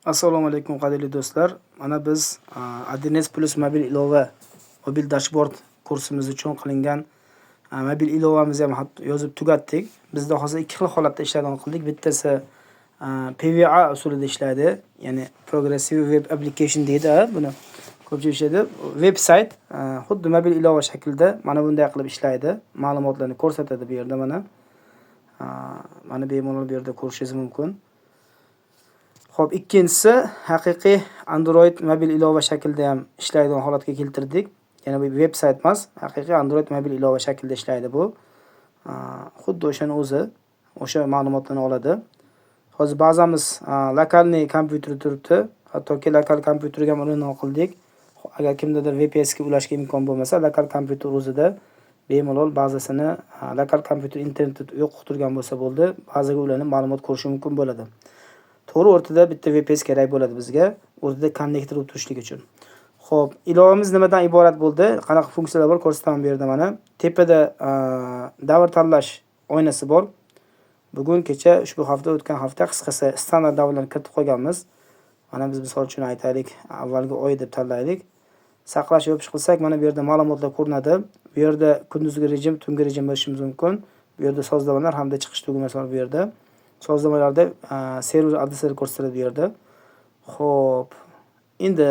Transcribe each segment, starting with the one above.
Assalomu alaykum qadrli do'stlar. Mana biz Adines Plus mobil ilova, mobil dashbord kursimiz uchun qilingan mobil ilovamizni ham yozib tugatdik. Bizda hozir ikki xil holatda ishlarni qildik. Bittasi PVA usulida ishlaydi. Ya'ni Progressive Web Application deydi buni. Ko'pchilik ishlaydi. Veb-sayt xuddi mobil ilova shaklida mana bunday qilib ishlaydi. Ma'lumotlarni ko'rsatadi bu yerda mana. Mana bemalol bu yerda ko'rishingiz mumkin. Xo'p, ikkinchisi haqiqiy Android mobil ilova shaklida ham ishlaydigan holatga keltirdik. Ya'ni bu veb-sayt emas, haqiqiy Android mobil ilova shaklida ishlaydi bu. Xuddi o'shani o'zi, o'sha ma'lumotlarni oladi. Hozir ba'zamiz lokalniy kompyuter turibdi. Hattoki lokal kompyuterga ham uni qildik. Agar kimdadir VPS ga ulashga imkon bo'lmasa, lokal kompyuter o'zida bemalol bazasini lokal kompyuter internetda yo'q turgan bo'lsa bo'ldi, bazaga ulanib ma'lumot ko'rish mumkin bo'ladi. To'g'ri, o'rtada bitta VPS kerak bo'ladi bizga, o'rtada konnektor o'tirishlik uchun. Xo'p, ilovamiz nimadan iborat bo'ldi? Qanaqa funksiyalar bor ko'rsataman bu yerda mana. Tepada davr tanlash oynasi bor. Bugun kecha, ushbu hafta, o'tgan hafta qisqasi standart davrlarni kiritib qo'yganmiz. Mana biz misol uchun aytaylik, avvalgi oy deb tanlaylik. Saqlash yopish qilsak, mana bu yerda ma'lumotlar ko'rinadi. Bu yerda kunduzgi rejim, tungi rejim bo'lishimiz mumkin. Bu yerda sozlamalar hamda chiqish tugmasi bor bu yerda. Sozlamalarda server adresini ko'rsatadi bu yerda. Xo'p, endi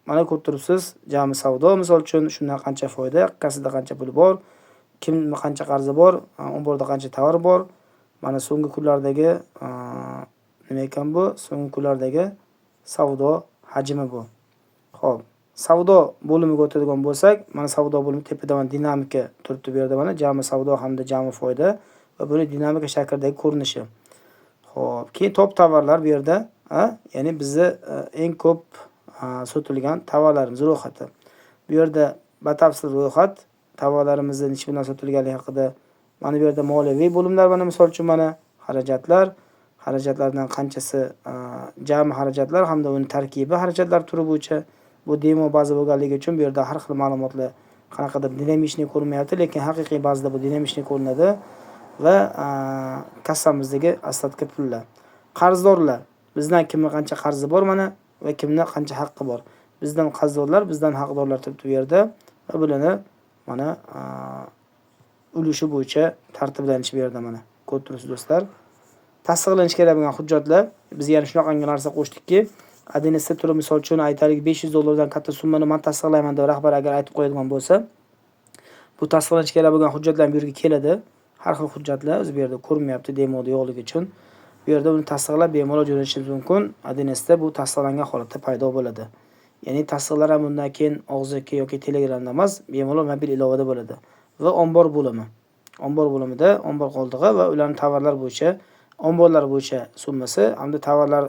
mana ko'rib turibsiz, jami savdo misol uchun shundan qancha foyda, kassada qancha pul bor, kimning qancha qarzi bor, omborda qancha tovar bor. Mana so'nggi kunlardagi nima ekan bu? So'nggi kunlardagi savdo hajmi bu. Xo'p, savdo bo'limiga o'tadigan bo'lsak, mana savdo bo'limi tepada mana dinamika turibdi bu yerda mana jami savdo hamda jami foyda va buni dinamika shakldagi ko'rinishi. Xo'p, keyin top tovarlar bu yerda, ya'ni bizni eng ko'p sotilgan tovarlarimiz ro'yxati. Bu yerda batafsil ro'yxat, tovarlarimizni necha bilan sotilganligi haqida. Mana bu yerda moliyaviy bo'limlar, mana misol uchun mana xarajatlardan qanchasi jami xarajatlar hamda uning tarkibi xarajatlar turi bo'yicha. Bu demo baza bo'lganligi uchun bu yerda har xil ma'lumotlar qanaqadir dinamik ko'rinmayapti, lekin haqiqiy bazada bu dinamik ko'rinadi. Va kassamizdagi ostatki pullar. Qarzdorlar, bizdan kimning qancha qarzi bor mana va kimning qancha haqqi bor. Bizdan qarzdorlar, bizdan haqdorlar turibdi bu yerda va bularni mana ulushi bo'yicha tartiblanish bu yerda mana. Ko'rib turibsiz do'stlar. Tasdiqlanish kerak bo'lgan hujjatlar, biz yana shunaqa narsa qo'shdikki, Adnesda turib misol uchun aytaylik $500 dan katta summani men tasdiqlayman deb rahbar agar aytib qo'yadigan bo'lsa, bu tasdiqlanish kerak bo'lgan hujjatlar bu yerga keladi. Har xil hujjatlar o'zi bu yerda ko'rinmayapti demoda yo'qligi uchun. Bu yerda uni tasdiqlab bemalol jo'natishingiz mumkin. Adnesda bu tasdiqlangan holatda paydo bo'ladi. Ya'ni tasdiqlar ham bundan keyin og'zaki yoki Telegramda emas, bemalol mobil ilovada bo'ladi. Va ombor bo'limi. Ombor bo'limida ombor qoldig'i va ularning tovarlar bo'yicha, omborlar bo'yicha summasi hamda tovarlar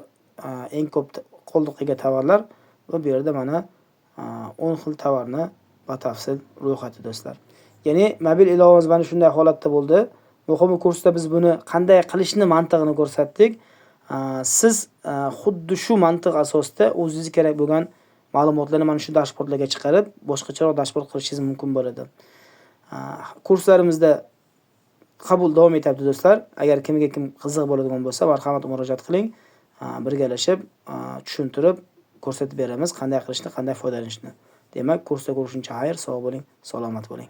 eng ko'p qoldiqqiga tovarlar va bu yerda mana 10 xil tovarni batafsil ro'yxati do'stlar. Ya'ni mobil ilovamiz mana shunday holatda bo'ldi. Muhimi kursda biz buni qanday qilishni mantig'ini ko'rsatdik. Siz xuddi shu mantiq asosida o'zingiz kerak bo'lgan ma'lumotlarni mana shu dashbordlarga chiqarib, boshqacharoq dashbord qilishingiz mumkin bo'ladi. Kurslarimizda qabul davom etyapti do'stlar. Agar kimga kim qiziq bo'ladigan bo'lsa, marhamat murojaat qiling. Birgalashib, tushuntirib ko'rsatib beramiz qanday qilishni, qanday foydalanishni. Demak, kursda ko'rishguncha xayr, sog' bo'ling, salomat bo'ling.